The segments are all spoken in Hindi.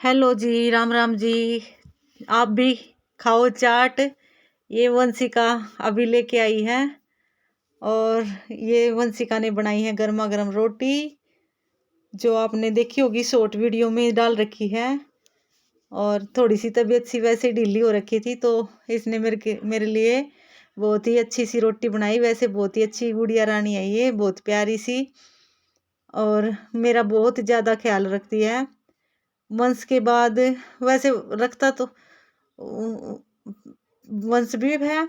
हेलो जी, राम राम जी। आप भी खाओ चाट। ये वंशिका अभी लेके आई है और ये वंशिका ने बनाई है गर्मा गर्म रोटी, जो आपने देखी होगी शॉर्ट वीडियो में डाल रखी है। और थोड़ी सी तबीयत सी वैसे ढीली हो रखी थी, तो इसने मेरे लिए बहुत ही अच्छी सी रोटी बनाई। वैसे बहुत ही अच्छी गुड़िया रानी है, ये बहुत प्यारी सी और मेरा बहुत ज़्यादा ख्याल रखती है। वंश के बाद वैसे रखता तो वंश भी है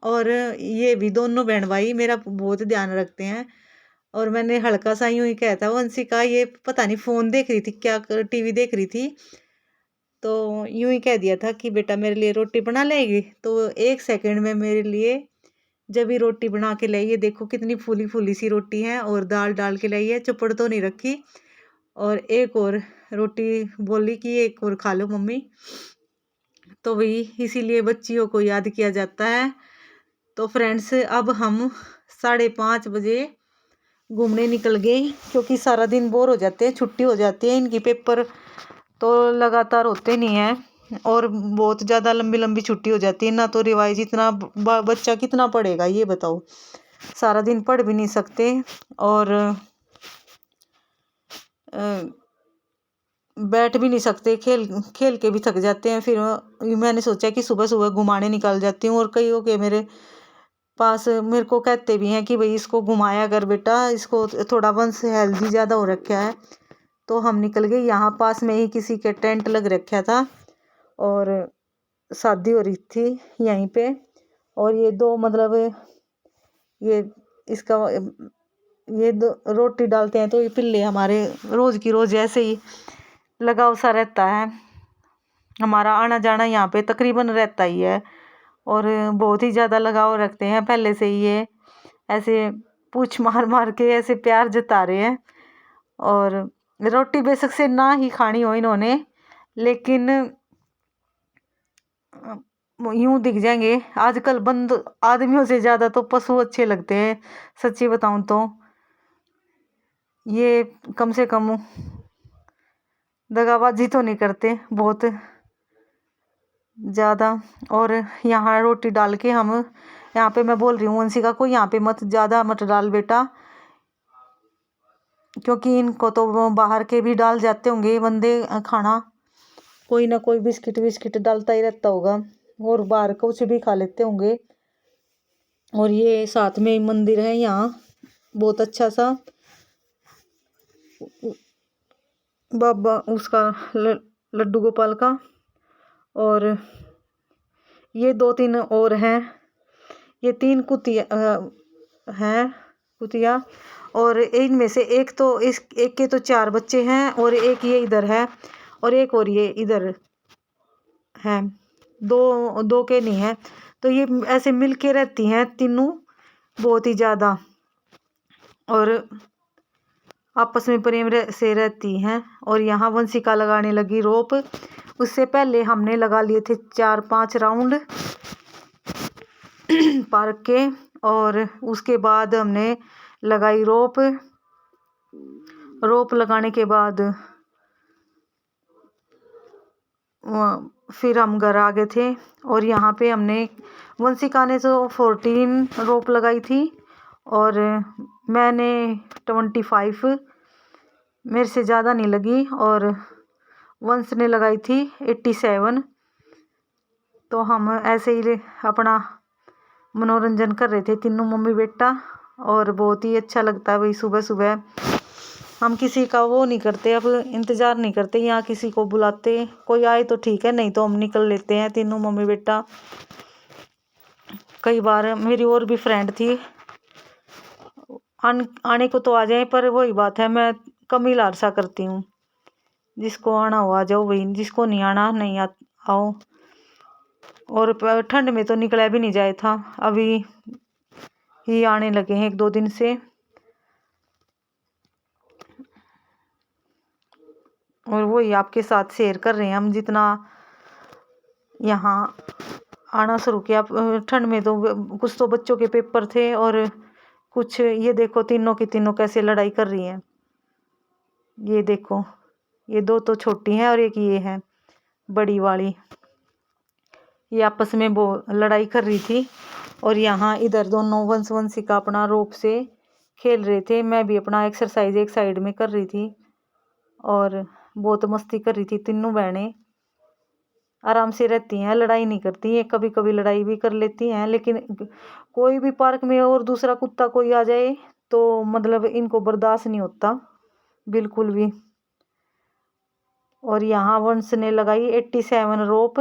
और ये भी, दोनों बहन भाई मेरा बहुत ध्यान रखते हैं। और मैंने हल्का सा यूं ही कहता वंशिका ये पता नहीं फोन देख रही थी क्या, टीवी देख रही थी, तो यूं ही कह दिया था कि बेटा मेरे लिए रोटी बना लेगी। तो 1 सेकंड में मेरे लिए जब ही रोटी बना के लाई, ये देखो कितनी फूली फूली सी रोटी है और दाल डाल के लाई है, चुपड़ तो नहीं रखी। और एक और रोटी बोली कि एक और खा लो मम्मी। तो वही इसीलिए बच्चियों को याद किया जाता है। तो फ्रेंड्स, अब हम 5:30 बजे घूमने निकल गए, क्योंकि सारा दिन बोर हो जाते हैं, छुट्टी हो जाती है इनकी, पेपर तो लगातार होते नहीं है और बहुत ज़्यादा लंबी लंबी छुट्टी हो जाती है ना। तो रिवाइज इतना बच्चा कितना पढ़ेगा ये बताओ, सारा दिन पढ़ भी नहीं सकते और बैठ भी नहीं सकते, खेल खेल के भी थक जाते हैं। फिर मैंने सोचा कि सुबह सुबह घुमाने निकल जाती हूँ। और कई हो के मेरे पास मेरे को कहते भी हैं कि भाई इसको घुमाया कर बेटा, इसको थोड़ा वंश हेल्दी ज़्यादा हो रखा है। तो हम निकल गए, यहाँ पास में ही किसी के टेंट लग रखा था और शादी हो रही थी यहीं पे। और ये दो मतलब ये इसका ये दो रोटी डालते हैं, तो ये पिल्ले हमारे रोज की रोज ऐसे ही लगाव सा रहता है। हमारा आना जाना यहाँ पे तकरीबन रहता ही है और बहुत ही ज़्यादा लगाव रखते हैं पहले से ही। ये ऐसे पूछ मार मार के ऐसे प्यार जता रहे हैं। और रोटी बेशक से ना ही खानी हो इन्होंने, लेकिन यूं दिख जाएंगे। आजकल बंद आदमियों से ज़्यादा तो पशु अच्छे लगते हैं, सच्ची बताऊं तो। ये कम से कम दगाबाजी तो नहीं करते बहुत ज़्यादा। और यहाँ रोटी डाल के हम यहाँ पे, मैं बोल रही हूँ वंशिका को यहाँ पे मत ज़्यादा मत डाल बेटा, क्योंकि इनको तो वो बाहर के भी डाल जाते होंगे बंदे खाना, कोई ना कोई बिस्किट विस्किट डालता ही रहता होगा और बाहर कुछ भी खा लेते होंगे। और ये साथ में मंदिर है यहाँ बहुत अच्छा सा, बाबा उसका लड्डू गोपाल का। और ये 2-3 और हैं, ये 3 कुतिया हैं कुतिया। और इनमें से एक तो एक के तो 4 बच्चे हैं और एक ये इधर है और एक और ये इधर है, दो दो के नहीं है। तो ये ऐसे मिल के रहती हैं तीनों बहुत ही ज़्यादा और आपस में प्रेम से रहती हैं। और यहाँ वंशिका लगाने लगी रोप। उससे पहले हमने लगा लिए थे 4-5 राउंड पार्क के, और उसके बाद हमने लगाई रोप। रोप लगाने के बाद फिर हम घर आ गए थे। और यहाँ पे हमने वंशिका ने तो 14 रोप लगाई थी और मैंने 25, मेरे से ज़्यादा नहीं लगी। और वंश ने लगाई थी 87। तो हम ऐसे ही अपना मनोरंजन कर रहे थे तीनों मम्मी बेटा। और बहुत ही अच्छा लगता है भाई, सुबह सुबह हम किसी का वो नहीं करते, अब इंतज़ार नहीं करते यहाँ किसी को बुलाते, कोई आए तो ठीक है, नहीं तो हम निकल लेते हैं तीनों मम्मी बेटा। कई बार मेरी और भी फ्रेंड थी, आने को तो आ जाए, पर वही बात है मैं कम ही लालसा करती हूँ। जिसको आना हो आ जाओ भाई, जिसको नहीं आना नहीं आओ। और ठंड में तो निकला भी नहीं जाए था, अभी ही आने लगे हैं 1-2 दिन से। और वही आपके साथ शेयर कर रहे हैं हम, जितना यहाँ आना शुरू किया। ठंड में तो कुछ तो बच्चों के पेपर थे और कुछ ये देखो तीनों की तीनों कैसे लड़ाई कर रही हैं, ये देखो ये दो तो छोटी हैं और एक ये है बड़ी वाली। ये आपस में वो लड़ाई कर रही थी और यहाँ इधर दोनों वंशिका अपना रोप से खेल रहे थे। मैं भी अपना एक्सरसाइज एक साइड में कर रही थी और बहुत मस्ती कर रही थी। तीनों बहनें आराम से रहती हैं, लड़ाई नहीं करती हैं। कभी कभी लड़ाई भी कर लेती हैं, लेकिन कोई भी पार्क में और दूसरा कुत्ता कोई आ जाए तो मतलब इनको बर्दाश्त नहीं होता बिल्कुल भी। और यहाँ वंश ने लगाई 87 रोप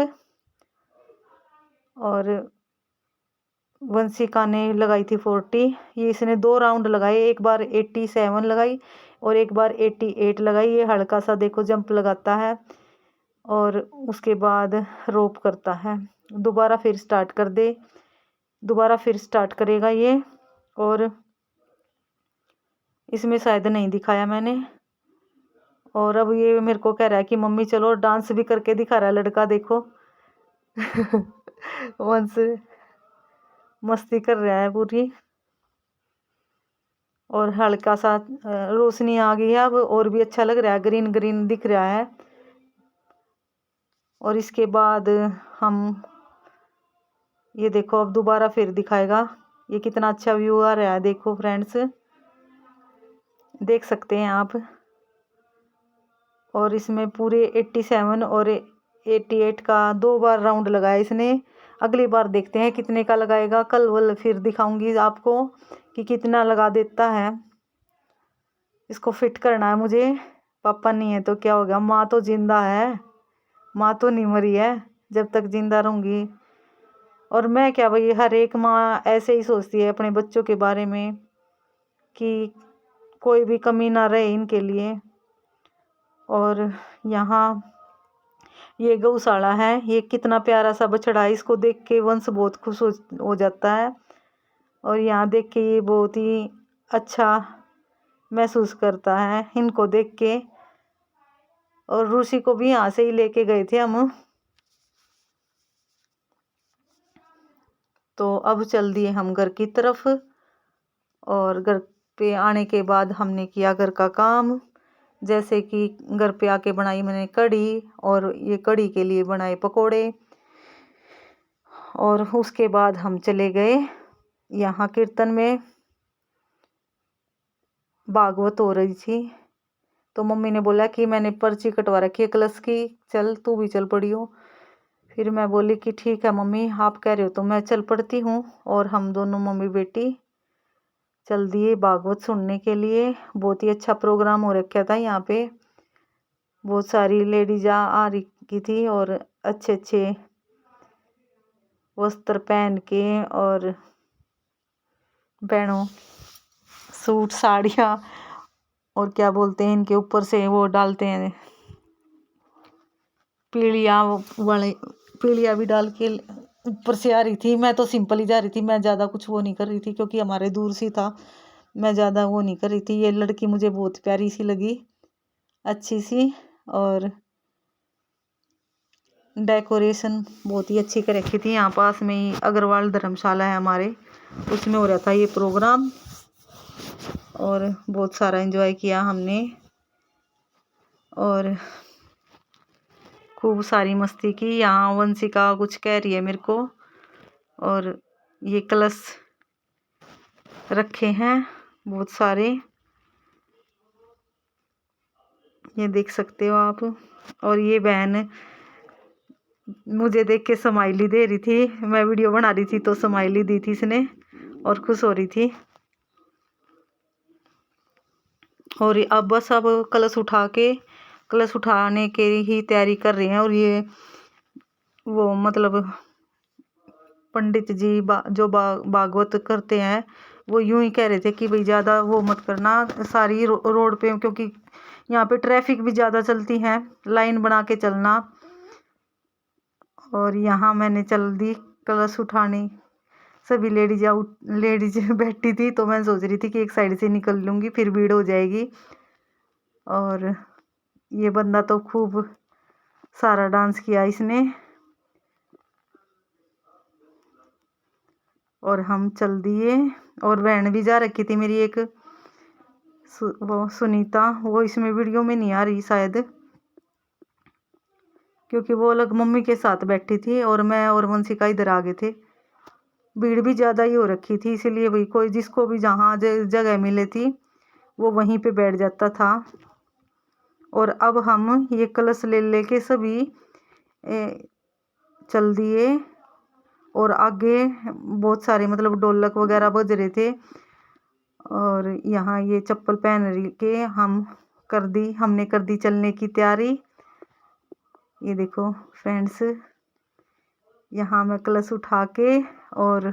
और वंशिका ने लगाई थी 40। ये इसने 2 राउंड लगाए, एक बार 87 लगाई और एक बार 88 लगाई। ये हल्का सा देखो जंप लगाता है और उसके बाद रोप करता है। दोबारा फिर स्टार्ट कर दे, दोबारा फिर स्टार्ट करेगा ये। और इसमें शायद नहीं दिखाया मैंने। और अब ये मेरे को कह रहा है कि मम्मी चलो, डांस भी करके दिखा रहा है लड़का, देखो। वंश मस्ती कर रहा है पूरी। और हल्का सा रोशनी आ गई है अब, और भी अच्छा लग रहा है, ग्रीन ग्रीन दिख रहा है। और इसके बाद हम ये देखो अब दोबारा फिर दिखाएगा। ये कितना अच्छा व्यू आ रहा है, देखो फ्रेंड्स, देख सकते हैं आप। और इसमें पूरे 87 और 88 का 2 बार राउंड लगाया इसने। अगली बार देखते हैं कितने का लगाएगा। कल वल फिर दिखाऊंगी आपको कि कितना लगा देता है। इसको फिट करना है मुझे। पापा नहीं है तो क्या हो गया, माँ तो जिंदा है, माँ तो नहीं मरी है जब तक जिंदा रहूंगी। और मैं क्या भाई, हर एक माँ ऐसे ही सोचती है अपने बच्चों के बारे में कि कोई भी कमी ना रहे इनके लिए। और यहाँ ये गौशाला है, ये कितना प्यारा सा बछड़ा है, इसको देख के वंश बहुत खुश हो जाता है। और यहाँ देख के ये बहुत ही अच्छा महसूस करता है इनको देख के। और रूसी को भी यहाँ से ही लेके गए थे हम। तो अब चल दिए हम घर की तरफ। और घर पे आने के बाद हमने किया घर का काम, जैसे कि घर पे आके बनाई मैंने कढ़ी, और ये कढ़ी के लिए बनाए पकोड़े। और उसके बाद हम चले गए यहाँ कीर्तन में, भागवत हो रही थी। तो मम्मी ने बोला कि मैंने पर्ची कटवा रखी है क्लास की, चल तू भी चल पड़ी हो। फिर मैं बोली कि ठीक है मम्मी, आप कह रहे हो तो मैं चल पड़ती हूँ। और हम दोनों मम्मी बेटी चल दिए भागवत सुनने के लिए। बहुत ही अच्छा प्रोग्राम हो रखा था यहाँ पे। बहुत सारी लेडीज आ रही थी और अच्छे अच्छे वस्त्र पहन के, और बहनों सूट साड़ियाँ, और क्या बोलते हैं इनके ऊपर से वो डालते हैं पीलिया वाले, पीलिया भी डाल के ऊपर से आ रही थी। मैं तो सिंपल ही जा रही थी, मैं ज़्यादा कुछ वो नहीं कर रही थी क्योंकि हमारे दूर सी था। मैं ज़्यादा वो नहीं कर रही थी। ये लड़की मुझे बहुत प्यारी सी लगी, अच्छी सी, और डेकोरेशन बहुत ही अच्छी कर रखी थी। यहाँ पास में ही अग्रवाल धर्मशाला है हमारे, उसमें हो रहा था ये प्रोग्राम। और बहुत सारा एंजॉय किया हमने और खूब सारी मस्ती की। यहाँ वंशिका कुछ कह रही है मेरे को। और ये कलश रखे हैं बहुत सारे, ये देख सकते हो आप। और ये बहन मुझे देख के स्माइली दे रही थी, मैं वीडियो बना रही थी तो स्माइली दी थी इसने और खुश हो रही थी। और अब बस अब कलश उठाने के ही तैयारी कर रहे हैं। और ये वो मतलब पंडित जी जो भागवत करते हैं वो यूं ही कह रहे थे कि भाई ज़्यादा वो मत करना सारी रोड पे, क्योंकि यहाँ पे ट्रैफिक भी ज़्यादा चलती है, लाइन बना के चलना। और यहाँ मैंने चल दी कलश उठाने। सभी लेडीज बैठी थी तो मैं सोच रही थी कि एक साइड से निकल लूँगी, फिर भीड़ हो जाएगी। और ये बंदा तो खूब सारा डांस किया इसने। और हम चल दिए। और बहन भी जा रखी थी मेरी एक वो सुनीता, वो इसमें वीडियो में नहीं आ रही शायद, क्योंकि वो लोग मम्मी के साथ बैठी थी और मैं और वंशिका इधर आ गए थे। भीड़ भी ज़्यादा ही हो रखी थी, इसीलिए भाई कोई जिसको भी जहाँ जगह मिले थी वो वहीं पे बैठ जाता था। और अब हम ये कलश ले लेके सभी चल दिए और आगे बहुत सारे मतलब ढोलक वगैरह बज रहे थे। और यहाँ ये चप्पल पहन के हमने कर दी चलने की तैयारी। ये देखो फ्रेंड्स, यहाँ मैं कलश उठा के और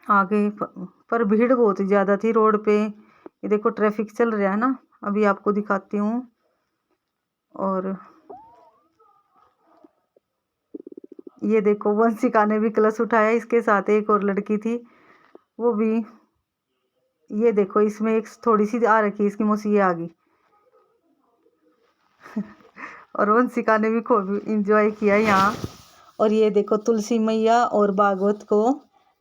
आगे पर भीड़ बहुत ज़्यादा थी रोड पे। ये देखो ट्रैफिक चल रहा है ना, अभी आपको दिखाती हूँ। और ये देखो वंशिका ने भी कलश उठाया, इसके साथ एक और लड़की थी वो भी। ये देखो इसमें एक थोड़ी सी आ रखी, इसकी मौसी ये आ गई और वंशिका ने भी खूब इंजॉय किया यहाँ। और ये देखो तुलसी मैया और भागवत को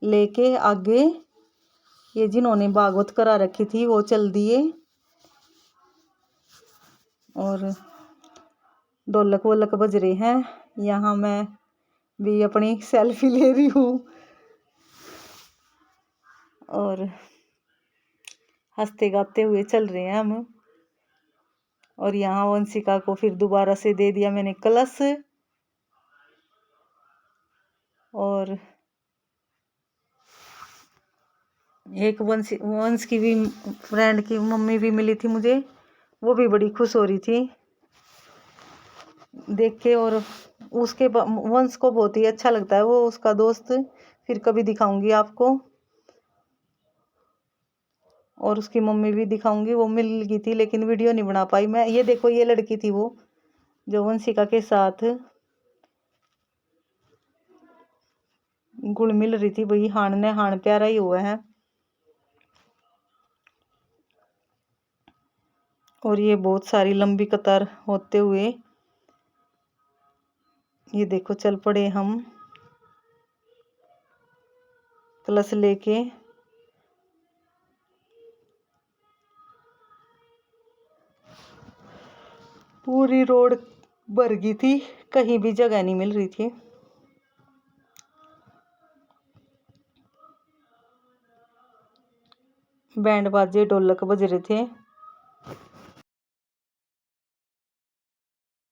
लेके आगे ये जिन्होंने भागवत करा रखी थी वो चल दिए। और ढोलक वोलक बज रहे हैं। यहाँ मैं भी अपनी सेल्फी ले रही हूँ और हंसते गाते हुए चल रहे हैं हम। और यहाँ वंशिका को फिर दोबारा से दे दिया मैंने कलश। और एक वंश की भी फ्रेंड की मम्मी भी मिली थी मुझे, वो भी बड़ी खुश हो रही थी देख के। और उसके वंश को बहुत ही अच्छा लगता है वो उसका दोस्त, फिर कभी दिखाऊंगी आपको। और उसकी मम्मी भी दिखाऊंगी, वो मिल गई थी लेकिन वीडियो नहीं बना पाई मैं। ये देखो ये लड़की थी वो जो वंशिका के साथ गुड़ मिल रही थी, वही हाण प्यारा ही हुआ है। और ये बहुत सारी लंबी कतार होते हुए ये देखो चल पड़े हम कलश लेके। पूरी रोड भर गई थी, कहीं भी जगह नहीं मिल रही थी। बैंड बाजे ढोलक बज रहे थे।